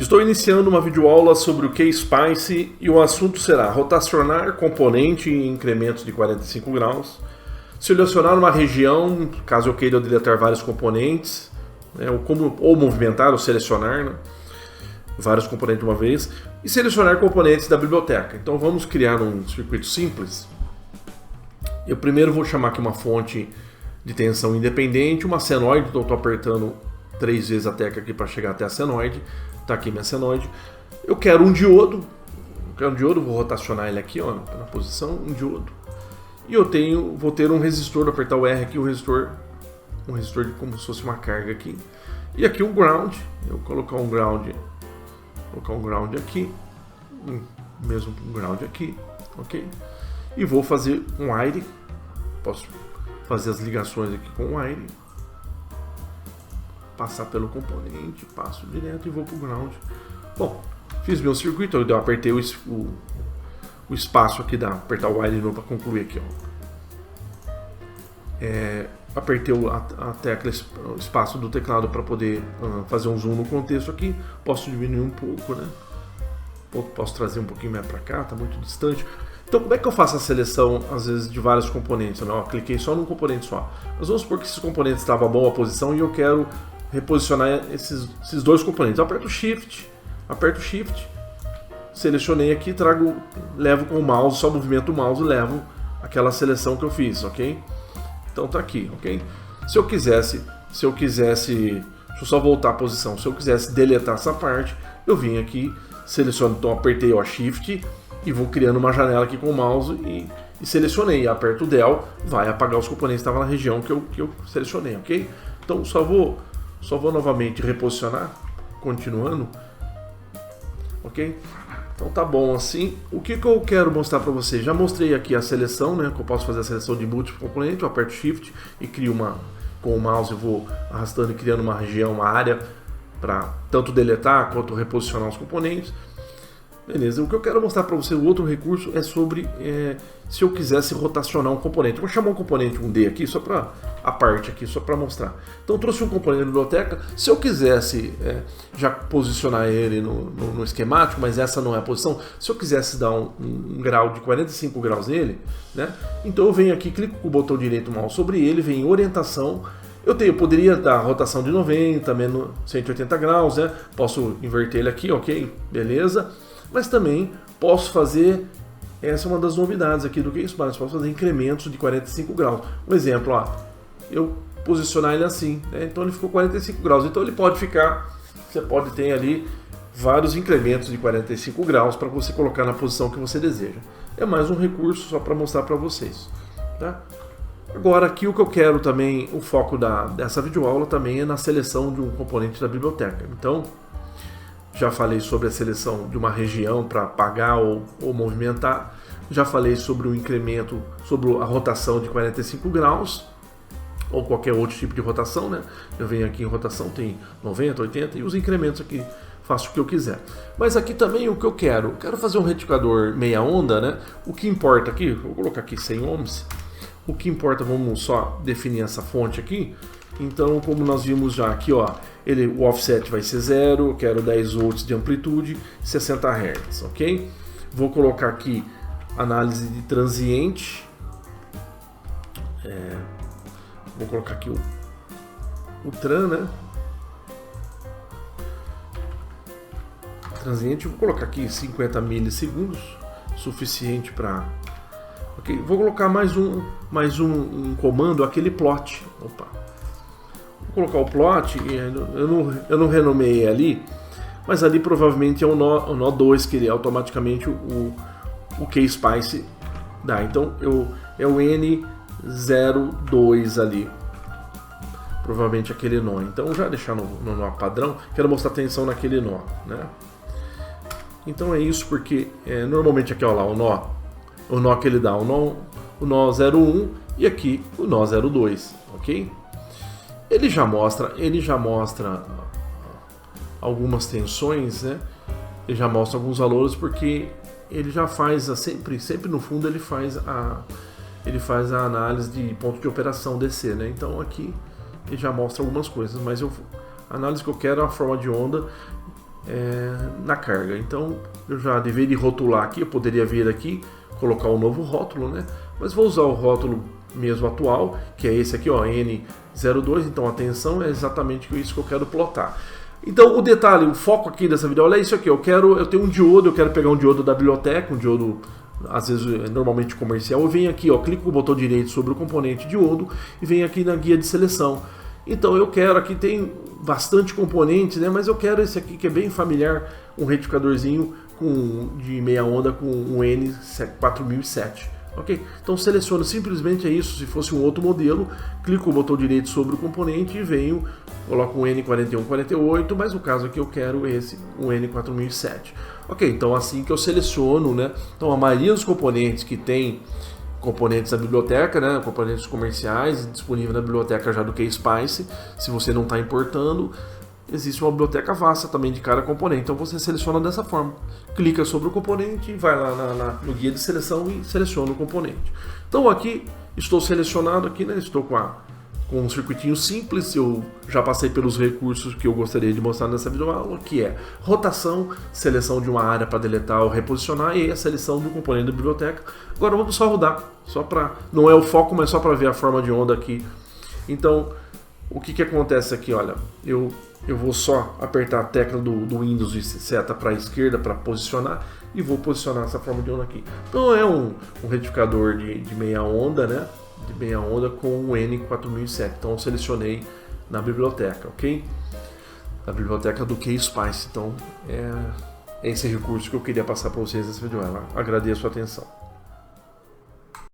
Estou iniciando uma videoaula sobre o KSpice e o assunto será rotacionar componente em incrementos de 45 graus, selecionar uma região, caso eu queira deletar vários componentes, né, ou movimentar ou selecionar, né, vários componentes de uma vez, e selecionar componentes da biblioteca. Então vamos criar um circuito simples. Eu primeiro vou chamar aqui uma fonte de tensão independente, uma senoide, então estou apertando 3 vezes a tecla aqui para chegar até a senoide. Está aqui minha senoide. Eu quero um diodo. Vou rotacionar ele aqui, ó, na posição, um diodo. E eu vou ter um resistor, vou apertar o R aqui, um resistor de como se fosse uma carga aqui. E aqui o ground, eu vou colocar um ground aqui, mesmo um ground aqui, ok? E vou fazer um wire, posso fazer as ligações aqui com o wire. Passar pelo componente, passo direto e vou para o ground. Bom, fiz meu circuito, eu apertei o espaço aqui, apertar o wire de novo para concluir aqui, ó. Apertei a tecla, o espaço do teclado para poder fazer um zoom no contexto aqui. Posso diminuir um pouco, né? Posso trazer um pouquinho mais para cá, está muito distante. Então, como é que eu faço a seleção, às vezes, de vários componentes? Ó, cliquei só num componente só. Mas vamos supor que esses componentes estavam a boa posição e eu quero reposicionar esses dois componentes. Eu aperto Shift, selecionei aqui, levo com o mouse, só movimento o mouse e levo aquela seleção que eu fiz, ok? Então tá aqui, ok? Se eu quisesse, deixa eu só voltar a posição, se eu quisesse deletar essa parte, eu vim aqui, seleciono, então apertei o Shift e vou criando uma janela aqui com o mouse e selecionei, aperto o Del, vai apagar os componentes que estavam na região que eu selecionei, ok? Então só vou novamente reposicionar, continuando, ok? Então tá bom assim. O que eu quero mostrar para vocês? Já mostrei aqui a seleção, né? Que eu posso fazer a seleção de múltiplos componentes, eu aperto Shift e crio com o mouse eu vou arrastando e criando uma região, uma área para tanto deletar quanto reposicionar os componentes. Beleza, o que eu quero mostrar para você, o outro recurso é sobre se eu quisesse rotacionar um componente. Eu vou chamar um componente 1D aqui, só para a parte aqui, só para mostrar. Então eu trouxe um componente da biblioteca, se eu quisesse já posicionar ele no esquemático, mas essa não é a posição, se eu quisesse dar um grau de 45 graus nele, né? Então eu venho aqui, clico com o botão direito do mouse sobre ele, vem em orientação. Eu poderia dar rotação de 90, menos 180 graus, né? Posso inverter ele aqui, ok? Beleza. Mas também posso fazer, essa é uma das novidades aqui do KSpice, posso fazer incrementos de 45 graus. Um exemplo, ó, eu posicionar ele assim, né? Então ele ficou 45 graus, então ele pode ficar, você pode ter ali vários incrementos de 45 graus para você colocar na posição que você deseja. É mais um recurso só para mostrar para vocês, tá? Agora aqui o que eu quero também, o foco dessa videoaula também é na seleção de um componente da biblioteca. Então, já falei sobre a seleção de uma região para apagar ou movimentar. Já falei sobre o incremento, sobre a rotação de 45 graus ou qualquer outro tipo de rotação, né? Eu venho aqui em rotação, tem 90, 80 e os incrementos aqui faço o que eu quiser. Mas aqui também o que eu quero fazer um retificador meia onda, né? O que importa aqui, vou colocar aqui 100 ohms. O que importa, vamos só definir essa fonte aqui. Então, como nós vimos já aqui, ó, o offset vai ser 0, eu quero 10 volts de amplitude, 60 Hz, ok? Vou colocar aqui análise de transiente, vou colocar aqui o TRAN, né? Transiente, vou colocar aqui 50 milissegundos, suficiente para... Ok, vou colocar mais um comando, aquele plot, opa. Vou colocar o plot, eu não renomeei ali, mas ali provavelmente é o nó 2 que ele automaticamente o KSpice dá. Então é o N02 ali, provavelmente aquele nó. Então já deixar no nó padrão, quero mostrar tensão naquele nó, né? Então é isso, porque normalmente aqui, ó lá, o nó que ele dá, o nó 01 e aqui o nó 02, ok? Ele já mostra algumas tensões, né? Ele já mostra alguns valores, porque ele já faz sempre no fundo ele faz a análise de ponto de operação DC, né? Então aqui ele já mostra algumas coisas, mas a análise que eu quero é a forma de onda na carga. Então eu já deveria rotular aqui, eu poderia vir aqui, colocar um novo rótulo, né? Mas vou usar o rótulo mesmo atual, que é esse aqui, ó, N02, então atenção, é exatamente isso que eu quero plotar. Então o detalhe, o foco aqui dessa videoaula é isso aqui, eu tenho um diodo, eu quero pegar um diodo da biblioteca, um diodo às vezes normalmente comercial, eu venho aqui, ó, clico com o botão direito sobre o componente diodo e venho aqui na guia de seleção. Então eu quero, aqui tem bastante componentes, né, mas eu quero esse aqui que é bem familiar, um retificadorzinho de meia onda com um N4007. Ok? Então seleciono simplesmente isso, se fosse um outro modelo, clico com o botão direito sobre o componente e venho, coloco um N4148, mas no caso aqui eu quero esse, um N4007. Ok, então assim que eu seleciono, né? Então a maioria dos componentes que tem componentes da biblioteca, né, componentes comerciais disponíveis na biblioteca já do KSpice, se você não está importando, existe uma biblioteca vasta também de cada componente, então você seleciona dessa forma, clica sobre o componente, vai lá no guia de seleção e seleciona o componente. Então aqui estou selecionado aqui, né, estou com um circuitinho simples, eu já passei pelos recursos que eu gostaria de mostrar nessa videoaula, que é rotação, seleção de uma área para deletar ou reposicionar e a seleção do componente da biblioteca. Agora vamos só rodar, não é o foco, mas só para ver a forma de onda aqui. Então, o que acontece aqui, olha, eu vou só apertar a tecla do Windows e seta para a esquerda para posicionar e vou posicionar essa forma de onda aqui. Então é um retificador de meia onda, né? De meia onda com o N4007. Então eu selecionei na biblioteca, ok? Na biblioteca do KSpice. Então é esse recurso que eu queria passar para vocês nesse vídeo. Agradeço a atenção.